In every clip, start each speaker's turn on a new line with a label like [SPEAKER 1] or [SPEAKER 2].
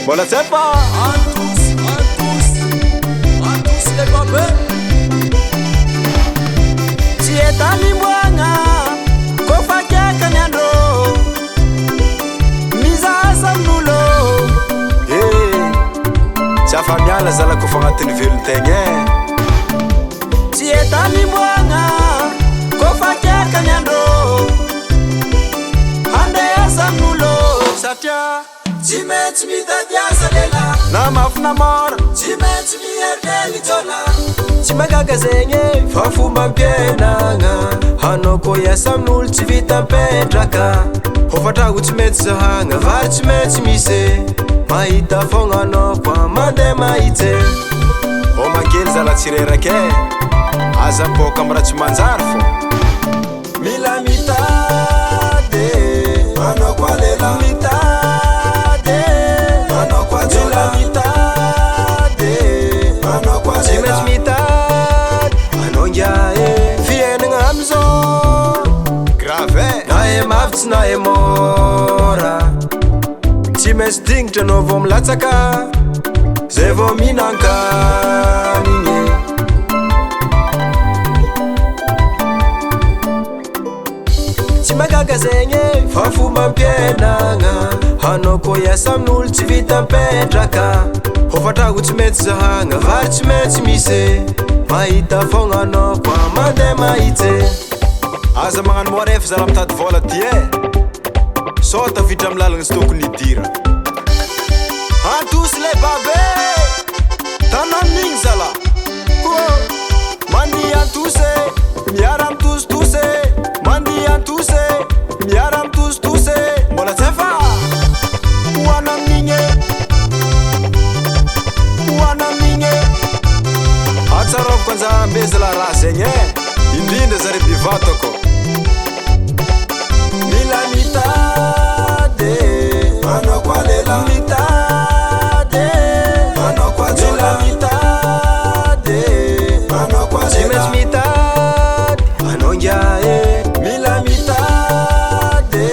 [SPEAKER 1] Voilà, c'est pas.
[SPEAKER 2] À tous les copains.
[SPEAKER 1] Tu es dans l'imouanga, kofa kaka nyando, misa samnulo. Eh, tia famiala zala kofa agnatin'ny velon-tegna. Tu es dans l'imouanga, kofa kaka nyando, handeha samnulo satria.
[SPEAKER 2] Tsy maintsy mitady asa lela,
[SPEAKER 1] Na mafy na mora,
[SPEAKER 2] tsy maintsy mieritreritra taona.
[SPEAKER 1] tsy mahagaga zegny fa fomba ampienagna. Hanao koa hiasa amin'olo tsy vita mipetraka. Hofatrago tsy maintsy zahagna, vary tsy maintsy misy. Mahita fogna anao fa mandeha mahitsy. Ô makely zala tsy rerake, aza miboaka amy raha tsy manjary fô. Mila mitady,
[SPEAKER 2] Manao koa lela,
[SPEAKER 1] mitady,
[SPEAKER 2] manao koa
[SPEAKER 1] mila
[SPEAKER 2] jola,
[SPEAKER 1] mitady.
[SPEAKER 2] manao koa
[SPEAKER 1] Tsy maintsy
[SPEAKER 2] lela.
[SPEAKER 1] mitady, anao ngiahy fiainagna amizao grave na e mavy tsy na e mora. Tsy maintsy dingitra anao vao milatsaka, zay vao mihinan-kanigny. Tsy mahagaga zegny fa fomba ampienagna. Hanao koa hiasa amin'olo tsy vita mipetraka. Hofatrago tsy maintsy zahagna, vary tsy maintsy misy. Mahita fogna anao fa mandeha mahitsy. Aza magnano moarefa zala mitady vola ty e, sao tafiditra amy lalagna tsy tokony hidira. Antosy le babe, tanan'igny zala. Mandihy antosy, miara mitositosy. Mandihy antosy, miara mitositosy. Mbola tsy efa hoana amin'igny, hoana amin'igny. Atsarovako anjaham-bezala raha zegny e, indrindra zare bivatako. Mila mitady,
[SPEAKER 2] Manao koa lela,
[SPEAKER 1] mitady,
[SPEAKER 2] manao koa
[SPEAKER 1] mila
[SPEAKER 2] jola,
[SPEAKER 1] mitady.
[SPEAKER 2] manao koa
[SPEAKER 1] Tsy maintsy
[SPEAKER 2] lela,
[SPEAKER 1] mitady, anao ngiahy. Mila mitady,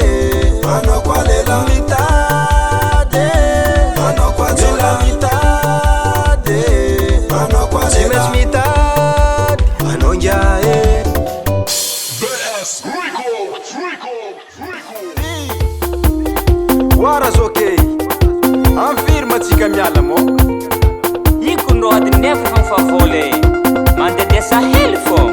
[SPEAKER 2] manao koa lela,
[SPEAKER 1] mitady,
[SPEAKER 2] manao koa
[SPEAKER 1] mila
[SPEAKER 2] jola,
[SPEAKER 1] mitady.
[SPEAKER 2] manao koa
[SPEAKER 1] Tsy maintsy
[SPEAKER 2] lela.
[SPEAKER 1] mitady, anao ngiahy. Oara zokey, amfiry matsika miala mo.
[SPEAKER 3] Iko no adiny nefa fa mifavoly mandeha sahely fô.